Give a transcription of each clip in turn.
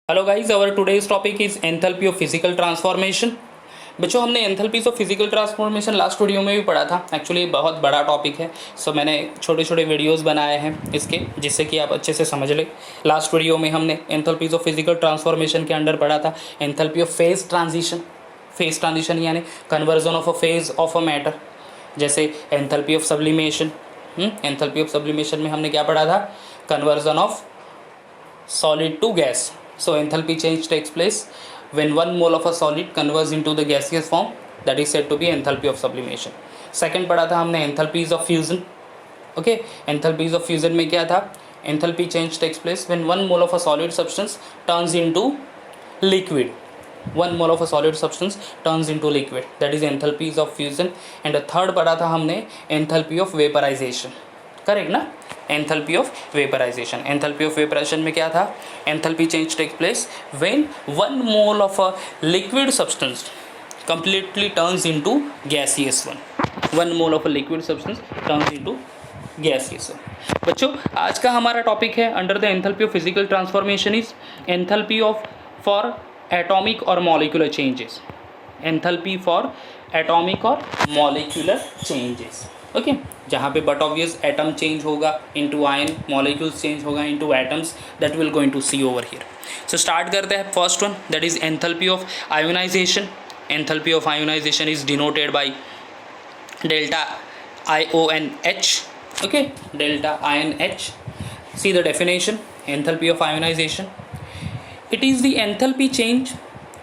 Hello guys, our today's topic is enthalpy of physical transformation. बच्चों, हमने enthalpies of physical transformation last video में भी पढ़ा था। एक्चुअली बहुत बड़ा टॉपिक है, सो मैंने छोटे छोटे वीडियोस बनाए हैं इसके, जिससे कि आप अच्छे से समझ लें। लास्ट वीडियो में हमने एंथैल्पीज ऑफ फिजिकल ट्रांसफॉर्मेशन के अंडर पढ़ा था enthalpy of phase transition. Phase transition यानी conversion of a phase of a matter, जैसे enthalpy of sublimation. Enthalpy of sublimation में हमने क्या पढ़ा था? Conversion of solid to gas. So enthalpy change takes place when one mole of a solid converts into the gaseous form, that is said to be enthalpy of sublimation. Second पढ़ा था हमने enthalpies of fusion. Okay, enthalpies of fusion में क्या था? Enthalpy change takes place when one mole of a solid substance turns into liquid. One mole of a solid substance turns into liquid, that is enthalpies of fusion. And the third पढ़ा था हमने enthalpy of vaporization. Correct ना? Enthalpy of vaporization. Enthalpy of vaporization में क्या था? Enthalpy change take place when one mole of a liquid substance completely turns into gaseous one mole of a liquid substance turns into gaseous one. बच्चों, आज का हमारा topic है under the enthalpy of physical transformation is enthalpy of for atomic और molecular changes. Enthalpy for atomic और molecular changes. Okay, जहाँ पे but obvious atom change होगा इनटू आयन, मॉलिक्यूल्स चेंज होगा into atoms, that will going to see over here. So start करते हैं first one, that is enthalpy of ionization. Enthalpy of ionization is denoted by delta IONH. Okay, delta IONH. See the definition. Enthalpy of ionization, it is the enthalpy change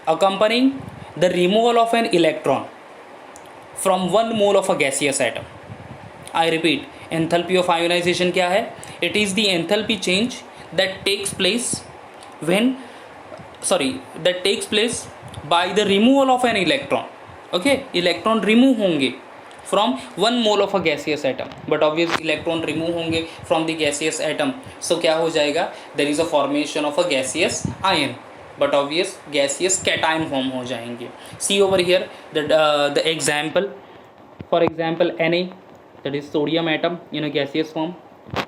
accompanying the removal of an electron from one mole of a gaseous atom. I repeat, enthalpy of ionization क्या है? It is the enthalpy change that takes place by the removal of an electron. Okay, electron remove होंगे from one mole of a gaseous atom, but obvious electron remove होंगे from the gaseous atom, so क्या हो जाएगा? There is a formation of a gaseous ion, but obvious gaseous cation form हो जाएंगे. See over here the example. For example, Na, that is sodium atom in a gaseous form,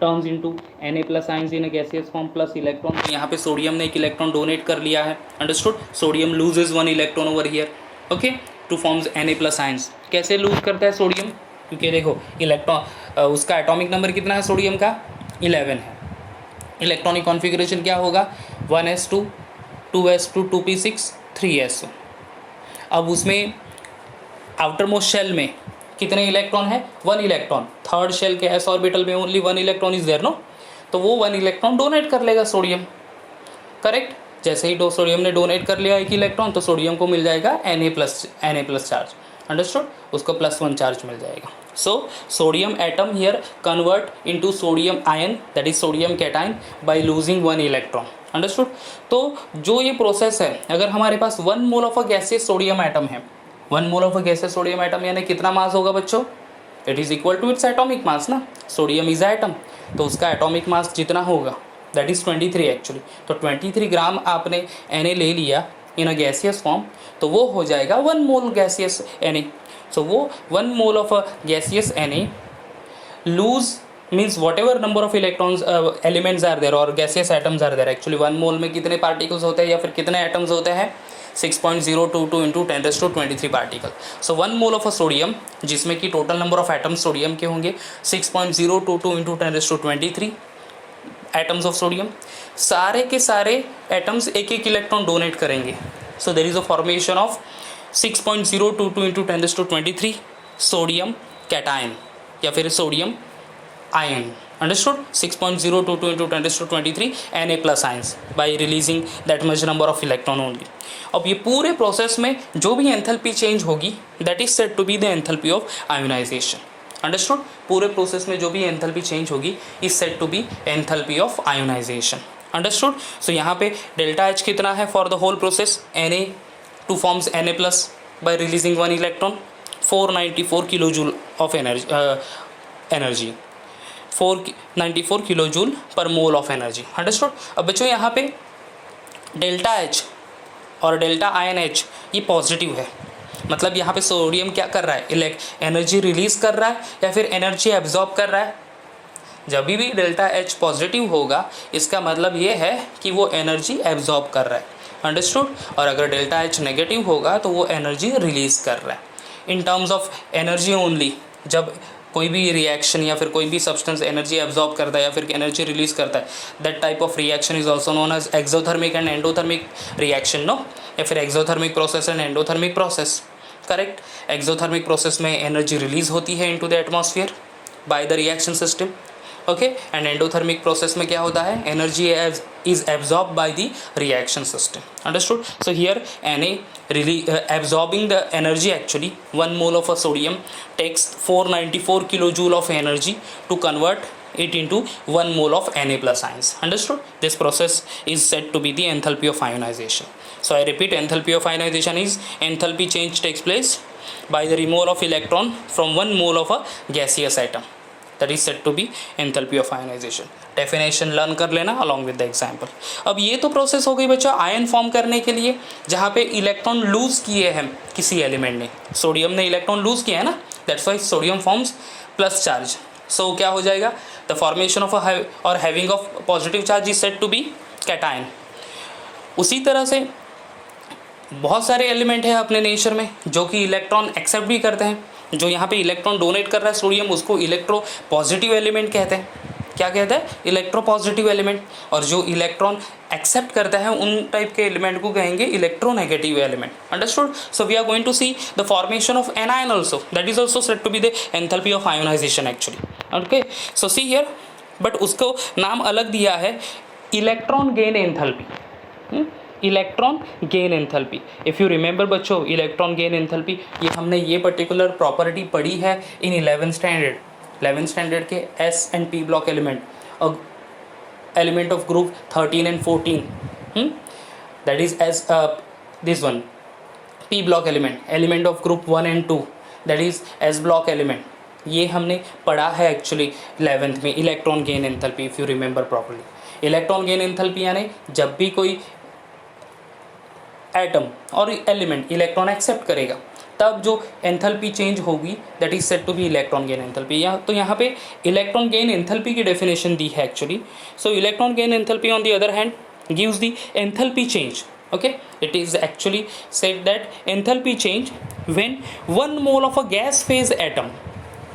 turns into Na plus ions in a gaseous form plus electron. यहाँ पे sodium ने एक electron donate कर लिया है, understood? Sodium loses one electron over here, okay, two forms Na plus ions. कैसे loose करता है सोडियम? क्योंकि देखो इलेक्ट्रॉन उसका एटॉमिक नंबर कितना है सोडियम का? 11 है। इलेक्ट्रॉनिक कॉन्फ़िगरेशन क्या होगा? 1s2 2s2 2p6 3s2। अब उसमें आउटर मोस्ट शेल में कितने इलेक्ट्रॉन है? 1 इलेक्ट्रॉन। थर्ड शेल के एस ऑर्बिटल में only 1 electron is there, no? तो वो 1 इलेक्ट्रॉन डोनेट कर लेगा सोडियम, करेक्ट? जैसे ही सोडियम ने डोनेट कर लिया एक इलेक्ट्रॉन, तो सोडियम को मिल जाएगा Na प्लस चार्ज, अंडरस्टूड? उसको +1 चार्ज मिल जाएगा। So sodium atom here convert into sodium ion, that is sodium cation, by losing 1 electron, understood? तो जो ये प्रोसेस है, अगर हमारे पास 1 mole of a gaseous sodium atom है, 1 mole of a gaseous sodium atom यानी कितना मास होगा बच्चों? It is equal to its atomic mass ना। सोडियम इज एटम, तो उसका एटॉमिक मास जितना होगा दैट इज 23 एक्चुअली। तो 23 ग्राम आपने Na ले लिया इन अ गैसियस फॉर्म, तो वो हो जाएगा 1 मोल गैसियस Na। सो वो 1 mole of a gaseous Na lose means whatever number of electrons elements are there और gaseous atoms are there. Actually 1 mole में कितने पार्टिकल्स होते हैं या फिर कितने एटम्स होते हैं? 6.022 into 10⁻23 particle. So 1 mole of a sodium, जिसमें कि total number of atoms sodium के होंगे 6.022 इंटू 10⁻23 एटम्स ऑफ सोडियम। सारे के सारे एटम्स एक एक इलेक्ट्रॉन डोनेट करेंगे, so there is a formation of 6.022 into 10⁻23 sodium cation या फिर sodium ion, understood? 6.022 into 10⁻23 Na plus ions by releasing that much number of electron only. अब ये पूरे प्रोसेस में जो भी एंथैल्पी चेंज होगी that is said to be the enthalpy of ionization, understood? पूरे प्रोसेस में जो भी एंथैल्पी चेंज होगी is said to be enthalpy of ionization, understood? So यहाँ पे डेल्टा H कितना है for the whole process? Na to forms Na plus by releasing 1 electron, 494 kilojoule of energy 494 kilo joule per mole of energy, understood? अब बच्चों यहाँ पे delta H और delta IONH ये पॉजिटिव है, मतलब यहाँ पे सोडियम क्या कर रहा है? एनर्जी रिलीज कर रहा है या फिर एनर्जी एब्जॉर्ब कर रहा है? जब भी डेल्टा एच पॉजिटिव होगा इसका मतलब ये है कि वो एनर्जी एब्जॉर्ब कर रहा है, अंडरस्टूड। और अगर डेल्टा एच नेगेटिव होगा तो वो एनर्जी रिलीज कर रहा है। In terms of energy only, जब कोई भी रिएक्शन या फिर कोई भी सब्सटेंस एनर्जी एब्जॉर्ब करता है या फिर एनर्जी रिलीज करता है, that type of reaction is also known as exothermic and endothermic reaction, no, या फिर exothermic process and endothermic process, correct. Exothermic process में एनर्जी रिलीज होती है into the atmosphere by the reaction system, okay, and endothermic process में क्या होता है, energy is absorbed by the reaction system, understood। So here Na really absorbing the energy, actually 1 mole of a sodium takes 494 kilojoule of energy to convert it into 1 mole of Na plus ions, understood। This process is said to be the enthalpy of ionization। So I repeat, enthalpy of ionization is enthalpy change takes place by the removal of electron from 1 mole of a gaseous atom, that is said to be enthalpy of ionization। Definition learn कर लेना along with the example. अब ये तो process हो गई बच्चों ion form करने के लिए, जहाँ पे इलेक्ट्रॉन लूज किए हैं किसी एलिमेंट ने, सोडियम ने इलेक्ट्रॉन लूज किया है ना, that's why sodium forms plus charge. So क्या हो जाएगा, द फॉर्मेशन ऑफ और having of positive charge is said to be cation. उसी तरह से बहुत सारे एलिमेंट हैं अपने नेचर में जो कि इलेक्ट्रॉन एक्सेप्ट भी करते हैं। जो यहाँ पे इलेक्ट्रॉन डोनेट कर रहा है सोडियम, उसको इलेक्ट्रो पॉजिटिव एलिमेंट कहते हैं। क्या कहते हैं, इलेक्ट्रो पॉजिटिव एलिमेंट। और जो इलेक्ट्रॉन एक्सेप्ट करता है उन टाइप के एलिमेंट को कहेंगे electronegative element, understood. So we are going to see the formation of anion also, that is also said to be the enthalpy of ionization actually, okay. So see here, but उसको नाम अलग दिया है electron gain enthalpy, electron gain enthalpy. If you remember बच्चों, electron gain enthalpy ये हमने ये particular property पढ़ी है इन 11th स्टैंडर्ड के s and p block element, element of group 13 and 14, that is S this one P block element of group 1 and 2, that is S block element. ये हमने पढ़ा है एक्चुअली 11th में, electron gain enthalpy, if you remember properly. Electron gain enthalpy यानी जब भी कोई atom और एलिमेंट इलेक्ट्रॉन एक्सेप्ट करेगा तब जो एंथैल्पी चेंज होगी that is said to be electron gain enthalpy. तो यहाँ पे इलेक्ट्रॉन गेन एंथैल्पी की डेफिनेशन दी है actually. So electron gain enthalpy on the other hand gives the enthalpy change, okay। It is actually said that enthalpy change when 1 mole of a gas phase atom,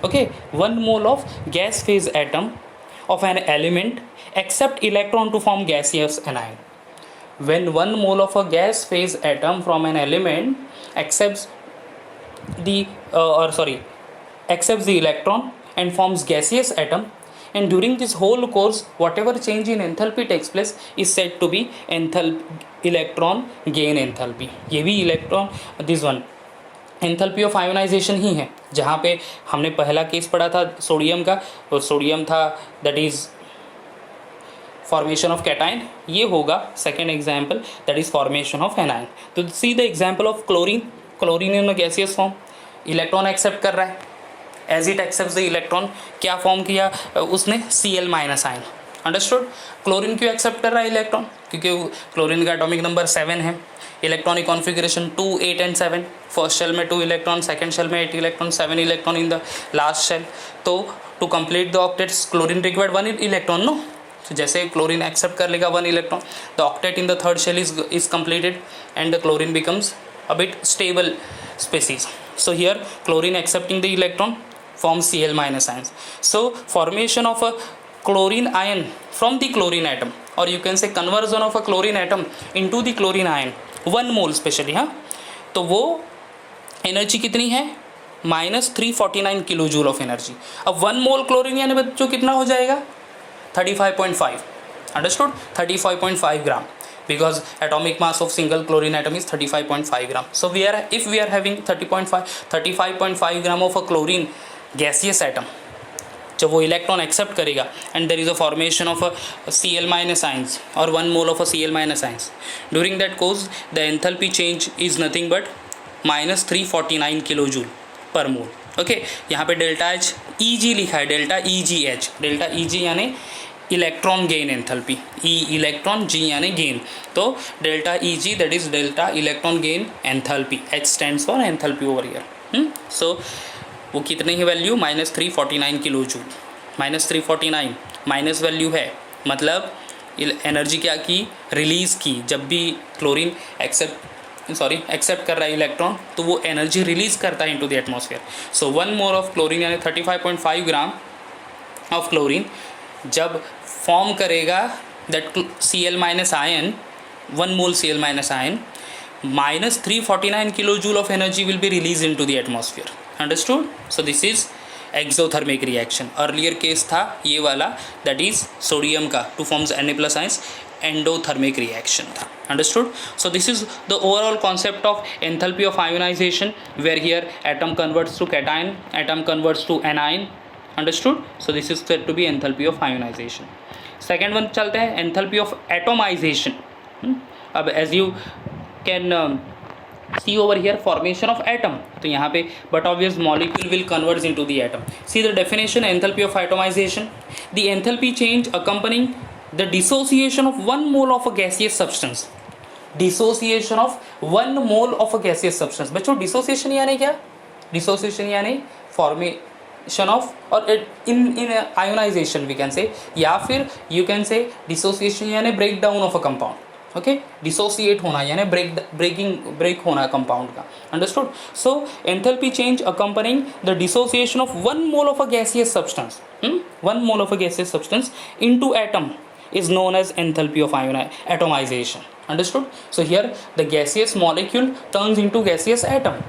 okay, 1 mole of gas phase atom of an element accept electron to form gaseous anion। When 1 mole of a gas phase atom from an element accepts the electron and forms gaseous atom, and during this whole course whatever change in enthalpy takes place is said to be electron gain enthalpy। ये भी electron this one enthalpy of ionization ही है। जहाँ पे हमने पहला case पढ़ा था सोडियम का, तो सोडियम था that is formation of cation, ये होगा second example that is formation of anion. तो see the example of chlorine in gaseous form, electron accept कर रहा है, as it accept the electron क्या फॉर्म किया उसने, Cl minus ion, understood. Chlorine क्यों एक्सेप्ट कर रहा है इलेक्ट्रॉन, क्योंकि क्लोरीन का एटॉमिक नंबर 7 है, electronic configuration 2, 8 and 7, first shell में 2 इलेक्ट्रॉन, सेकेंड शेल में 8 electron, 7 electron in the last shell. तो to complete the octets chlorine required 1 electron, no. तो जैसे क्लोरीन एक्सेप्ट कर लेगा 1 electron, the octet in the third shell is completed and the chlorine becomes a bit stable species। So here chlorine accepting the electron forms Cl minus ions। So formation of a chlorine ion from the chlorine atom, or you can say conversion of a chlorine atom into the chlorine ion 1 mole specially, हाँ, तो वो energy कितनी है, -349 kilo joule of energy. अब 1 मोल chlorine यानी बच्चों कितना हो जाएगा, 35.5, understood, 35.5 gram, because atomic mass of single chlorine atom is 35.5 gram। So if we are having 35.5 gram of a chlorine gaseous atom, जब वो इलेक्ट्रॉन एक्सेप्ट करेगा and there is a formation of a Cl minus ions और 1 mole of a Cl minus ions, during that course the enthalpy change is nothing but -349 kilo joule per mole, okay. यहाँ पे delta H Eg लिखा है, delta Eg यानी electron gain enthalpy, E electron, G यानी gain, तो delta Eg that is delta electron gain enthalpy, H stands for enthalpy over here. So वो कितने ही value, -349 kilo joule, -349 minus value है, मतलब एनर्जी क्या की, रिलीज़ की। जब भी क्लोरीन एक्सेप्ट कर रहा है इलेक्ट्रॉन, तो वो एनर्जी रिलीज़ करता है into the atmosphere. So 1 mole of chlorine यानी 35.5 ग्राम ऑफ क्लोरीन जब फॉर्म करेगा that Cl minus ion, 1 mole Cl minus ion, -349 kilo joule of energy will be release in to the atmosphere. Understood? So this is exothermic reaction. Earlier case था ये वाला, that is sodium का 2 forms Na+ ions, endothermic reaction था। Understood? So this is the overall concept of enthalpy of ionization, where here atom converts to cation, atom converts to anion. Understood? So this is said to be enthalpy of ionization. Second one चलते हैं, enthalpy of atomization. अब as you can see over here, formation of atom. तो यहाँ पे but obvious molecule will converts into the atom. See the definition, enthalpy of atomization: the enthalpy change accompanying the dissociation of 1 mole of a gaseous substance. Dissociation of 1 mole of a gaseous substance. बच्चों dissociation यानी क्या? Dissociation यानी formation of, और इन ionisation we can say, या फिर you can say dissociation यानी break down of a compound. Okay, dissociate होना यानी ब्रेक होना कंपाउंड का। Understood? So enthalpy change accompanying the dissociation of 1 mole of a gaseous substance, 1 mole of a gaseous substance into atom is known as enthalpy of atomization. Understood? So here the gaseous molecule turns into gaseous atom.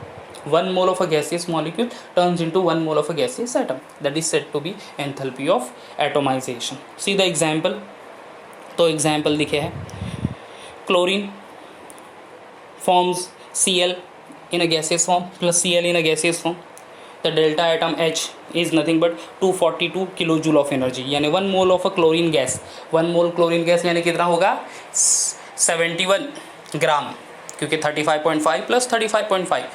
1 mole of a gaseous molecule turns into 1 mole of a gaseous atom. That is said to be enthalpy of atomization. See the example. तो example लिखे है, chlorine forms Cl in a gaseous form plus Cl in a gaseous form. The delta atom H is nothing but 242 kilojoule of energy, यानी 1 mole of a chlorine gas, 1 mole chlorine gas यानी कितना होगा? 71 ग्राम, क्योंकि 35.5 plus 35.5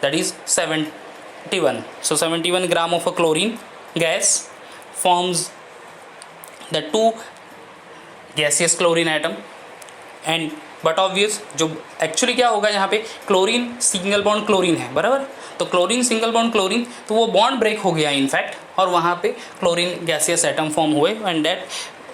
that is 71. So 71 gram of a chlorine gas forms the 2 gaseous chlorine atom. And but obvious जो actually क्या होगा यहाँ पे, क्लोरीन सिंगल बॉन्ड क्लोरीन है, बराबर? तो क्लोरीन सिंगल बॉन्ड क्लोरीन, तो वो बॉन्ड ब्रेक हो गया इनफैक्ट, और वहाँ पे क्लोरीन गैसियस एटम फॉर्म हुए, and that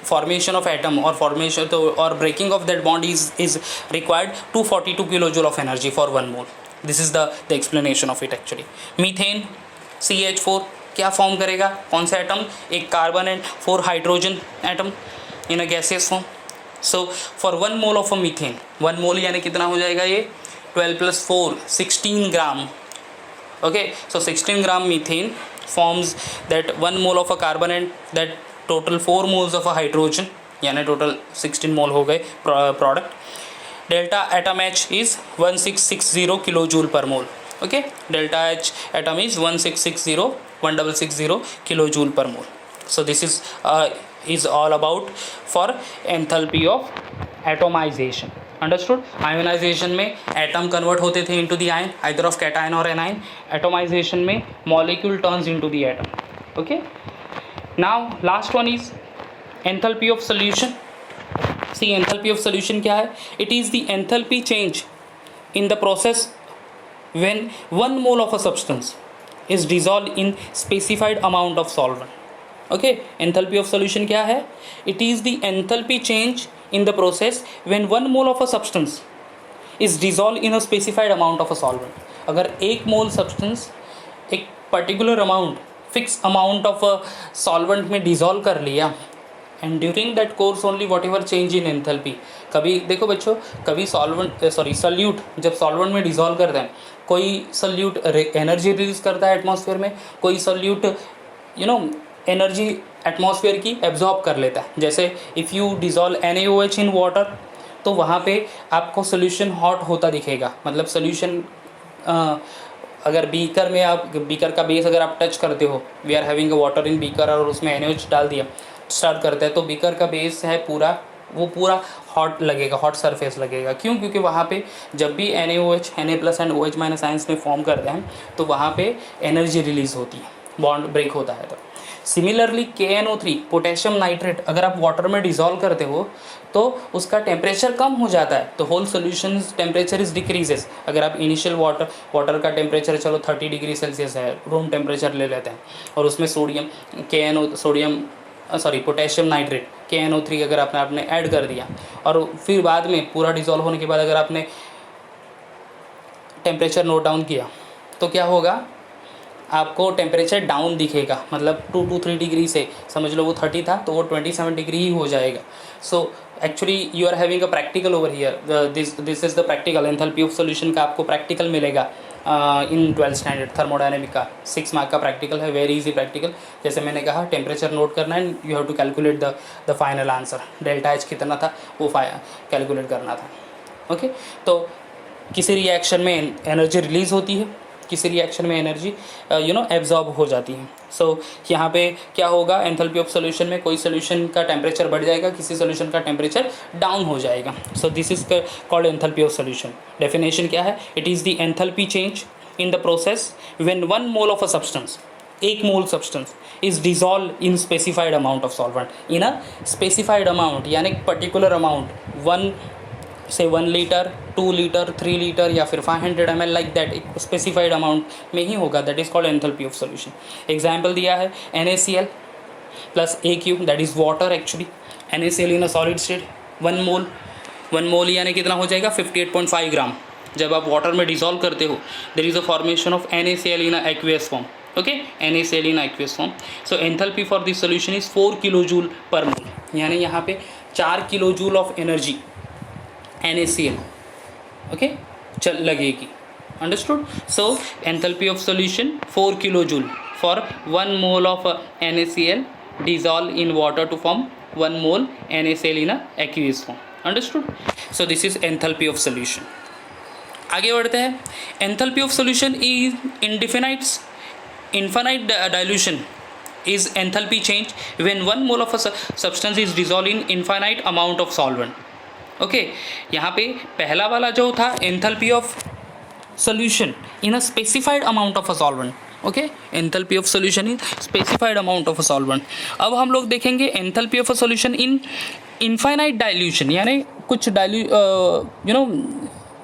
formation of atom और फॉर्मेशन तो और breaking of that bond is required 242 kilo joule of energy for 1 mole. This is the explanation of it actually. Methane CH4 क्या form करेगा? कौन सा atom? एक carbon and 4 hydrogen atom in a gaseous form. So for 1 mole of a methane, 1 mole यानी कितना हो जाएगा ये? 12 + 4 16 gram. Okay, so 16 gram methane forms that 1 mole of a carbon and that total 4 moles of a hydrogen, यानी total 16 mole हो गए product. Delta atom H is 1660 kilo joule per mole. Okay, delta H atom is 1660 kilo joule per mole. So this is all about for enthalpy of atomization. Understood? Ionization में atom convert होते थे into the ion, either of cation or anion. Atomization में molecule turns into the atom. Okay. Now last one is enthalpy of solution. See, enthalpy of solution क्या है? It is the enthalpy change in the process when 1 mole of a substance is dissolved in specified amount of solvent. Okay, enthalpy of solution क्या है? It is the enthalpy change in the process when 1 mole of a substance is dissolved in a specified amount of a solvent. अगर 1 mole substance एक particular amount, fix amount of a solvent में dissolve कर लिया, and during that course only what ever change in enthalpy. कभी देखो बच्चों, कभी solute जब सॉल्वेंट में डिजॉल्व करते हैं, कोई सॉल्यूट एनर्जी रिलीज करता है एटमॉस्फेयर में, कोई सॉल्यूट एनर्जी एटमॉस्फेयर की एब्जॉर्ब कर लेता है. जैसे if you dissolve NaOH in water, तो वहाँ पे आपको सोल्यूशन हॉट होता दिखेगा. मतलब सोल्यूशन अगर बीकर में आप बीकर का बेस अगर आप टच करते हो, we are having a water in beaker और उसमें NaOH डाल दिया, स्टार्ट करते हैं, तो बीकर का बेस है पूरा, वो पूरा हॉट लगेगा, हॉट सरफेस लगेगा. क्यों? क्योंकि वहाँ पे जब भी NaOH Na+ and OH- ions में फॉर्म करते हैं, तो वहाँ पे एनर्जी रिलीज़ होती है, बॉन्ड ब्रेक होता है. तो सिमिलरली KNO3 पोटेशियम नाइट्रेट अगर आप वाटर में डिजॉल्व करते हो तो उसका टेम्परेचर कम हो जाता है, तो whole solution temperature is decreases. अगर आप इनिशियल वाटर का टेम्परेचर चलो 30 डिग्री सेल्सियस है, रूम टेम्परेचर ले लेते हैं, और उसमें पोटेशियम नाइट्रेट KNO3 अगर आपने ऐड कर दिया, और फिर बाद में पूरा डिजॉल्व होने के बाद अगर आपने टेम्परेचर नोट डाउन किया तो क्या होगा, आपको टेम्परेचर डाउन दिखेगा, मतलब 2 to 3 डिग्री से, समझ लो वो 30 था तो वो 27 डिग्री ही हो जाएगा। So actually you are having a practical over here, this is the practical enthalpy of solution का आपको प्रैक्टिकल मिलेगा इन 12th स्टैंडर्ड थर्मोडायनेमिक का 6 मार्क का प्रैक्टिकल है, वेरी इजी प्रैक्टिकल। जैसे मैंने कहा टेम्परेचर नोट करना है, you have to calculate the final answer, delta H कितना था वो कैलकुलेट करना था। ओके, तो किसी रिएक्शन में एनर्जी रिलीज़ होती है, किसी रिएक्शन में एनर्जी एब्जॉर्ब हो जाती है। सो यहाँ पे क्या होगा, एंथैल्पी ऑफ सॉल्यूशन में कोई सॉल्यूशन का टेम्परेचर बढ़ जाएगा, किसी सॉल्यूशन का टेम्परेचर डाउन हो जाएगा। So this is called enthalpy of solution. Definition क्या है, it is the enthalpy change in the process when 1 mole of a substance, 1 mole substance is dissolve in specified amount of solvent, in a specified amount, यानी particular amount, 1 litre, 2 litre, 3 litre या फिर 500 ml, like that, एक specified amount में ही होगा, that is called enthalpy of solution. Example दिया है NaCl plus AQ, that is water actually, NaCl in a solid state 1 mole यानी कितना हो जाएगा 58.5 ग्राम। जब आप वाटर में डिजॉल्व करते हो there is a formation of NaCl in a aqueous form, okay, NaCl in aqueous form. So enthalpy for this solution is 4 kilo joule per mole, यानी यहाँ पे 4 kilo joule of energy NaCl okay लगेगी, understood. So enthalpy of solution 4 kilo joule for 1 mole of NaCl dissolve in water to form 1 mole NaCl in a aqueous form, understood. So this is enthalpy of solution. आगे बढ़ते हैं, enthalpy of solution is infinite dilution is enthalpy change when 1 mole of a substance is dissolved in infinite amount of solvent, okay. यहाँ पे पहला वाला जो था enthalpy of solution in a specified amount of a solvent, okay, enthalpy of solution in specified amount of a solvent. अब हम लोग देखेंगे enthalpy of a solution in infinite dilution, यानी कुछ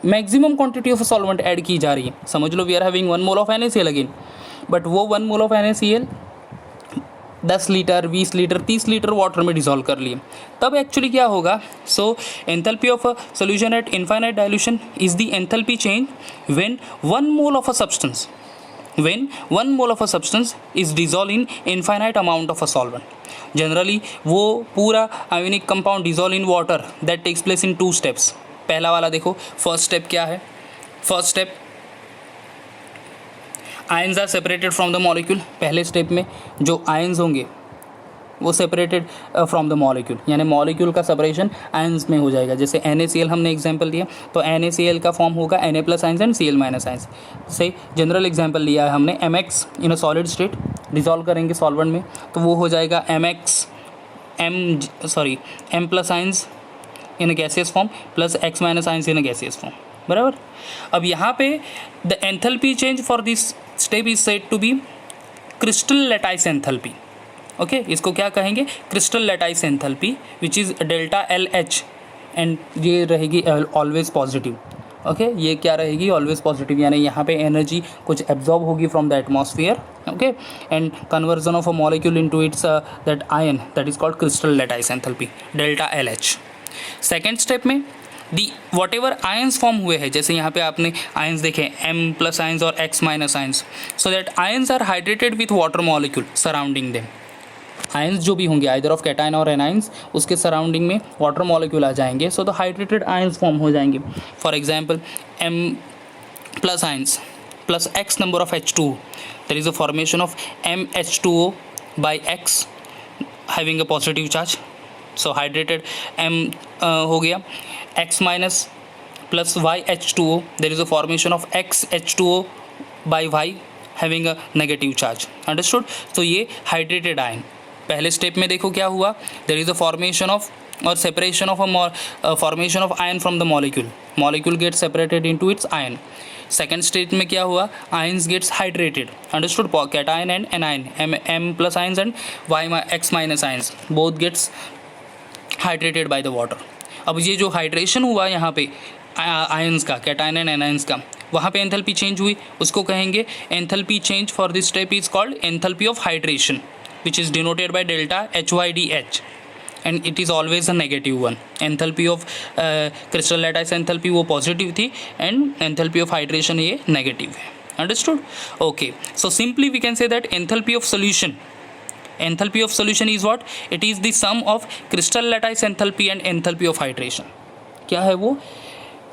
maximum quantity of solvent add की जा रही है। समझ लो we are having 1 mole of NaCl again, but वो 1 mole of NaCl 10 litre, 20 litre, 30 litre water में डिसॉल्व कर लिए, तब एक्चुअली क्या होगा। So enthalpy of a solution at infinite dilution is the enthalpy change when 1 mole of a substance is dissolve in infinite amount of a solvent. Generally वो पूरा ionic compound dissolve in water, that takes place in 2 steps. पहला वाला देखो, first step क्या है, first step ions are separated from the molecule. पहले step में जो आयंस होंगे वो सेपरेटेड फ्रॉम द मॉलिक्यूल, यानी मॉलिक्यूल का सेपरेशन आयंस में हो जाएगा। जैसे NaCl हमने एग्जांपल दिया, तो NaCl का फॉर्म होगा Na+ ions and Cl- ions से। जनरल एग्जांपल लिया है हमने MX in a solid state, dissolve करेंगे सॉल्वेंट में तो वो हो जाएगा M+ ions in a gaseous form plus X- ions in a gaseous form, बराबर। अब यहाँ पे the enthalpy change for this step is said to be crystal lattice enthalpy, okay. इसको क्या कहेंगे, crystal lattice enthalpy which is delta LH, and ये रहेगी always positive, okay. ये क्या रहेगी, ऑलवेज पॉजिटिव, यानी यहाँ पे एनर्जी कुछ एब्जॉर्ब होगी from the atmosphere, okay, and conversion of a molecule into its that ion, that is called crystal lattice enthalpy, delta LH। Second step में the whatever ions form हुए हैं, जैसे यहाँ पे आपने आयंस देखे M+ आयंस और X- ions, so that ions are hydrated with water molecule surrounding them. Ions जो भी होंगे आइदर ऑफ कैटायन और एनायंस, उसके सराउंडिंग में वाटर मॉलिक्यूल आ जाएंगे, so the hydrated ions form हो जाएंगे। For example M+ ions plus X number of H2, there is a formation of MH2O by X having a positive charge, so hydrated M हो गया। X- plus YH2O, there is a formation of XH2O by Y having a negative charge, understood. तो ये hydrated ion. पहले step में देखो क्या हुआ, there is a formation of or separation of formation of ion from the molecule gets separated into its ion. Second stage में क्या हुआ, ions gets hydrated, understood, cation and anion, M plus ions and X minus ions both gets hydrated by the water. अब ये जो hydration हुआ यहाँ पे ions का, कैटायन एंड एनायंस का, वहाँ पे एंथैल्पी चेंज हुई, उसको कहेंगे enthalpy change for this step is called enthalpy of hydration which is denoted by delta HYDH and it is always a negative one. Enthalpy of crystal lattice enthalpy वो positive थी and enthalpy of hydration ये negative है. Understood? Okay. So simply we can say that enthalpy of solution is what? It is the sum of crystal lattice enthalpy and enthalpy of hydration. क्या है वो?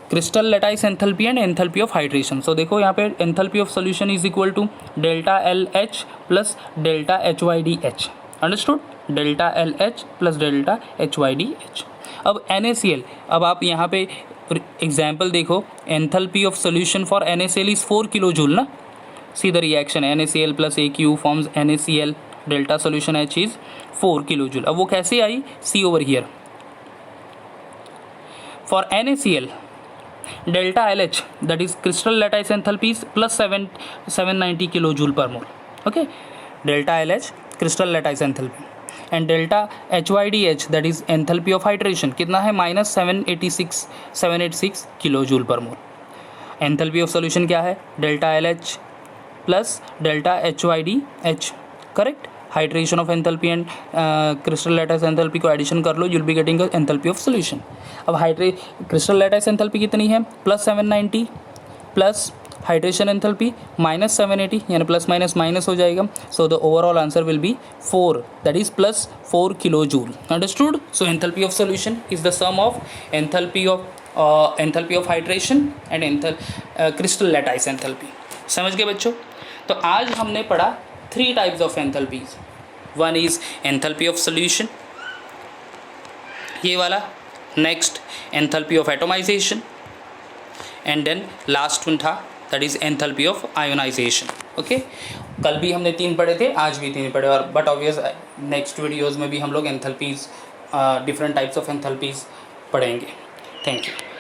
Crystal lattice enthalpy and enthalpy of hydration. So देखो यहाँ पे enthalpy of solution is equal to delta LH plus delta HYDH. Understood? Delta LH plus delta HYDH. अब NaCl, अब आप यहाँ पे एग्जाम्पल देखो, enthalpy of solution for NaCl is 4 kilo joule ना. See the reaction NaCl plus AQ forms NaCl, delta solution H is 4 kilo joule. अब वो कैसे आई? सी over here, for NaCl delta LH, that is crystal lattice enthalpy is plus 790 kilojoule per mole. Okay, delta LH crystal lattice enthalpy and delta HYDH, that is enthalpy of hydration, कितना है? Minus 786 kilojoule पर मोल. Enthalpy of solution क्या है? Delta LH plus delta HYDH. Correct. Hydration of enthalpy and crystal lattice enthalpy को addition कर लो, you'll be getting enthalpy of solution. अब crystal lattice enthalpy कितनी है? Plus 790 plus hydration enthalpy minus 780, यानी plus minus minus हो जाएगा. So the overall answer will be 4, that is plus 4 kilo joule. Understood? So enthalpy of solution is the sum of enthalpy of hydration and crystal lattice enthalpy. समझ गए बच्चों? तो आज हमने पढ़ा 3 types of enthalpies. One is enthalpy of solution, ये वाला. Next enthalpy of atomization, and then last one था, that is enthalpy of ionization. Okay, कल भी हमने 3 पढ़े थे, आज भी 3 पढ़े, और बट ऑब्वियस नेक्स्ट वीडियोज़ में भी हम लोग enthalpies, different types of enthalpies पढ़ेंगे. Thank you.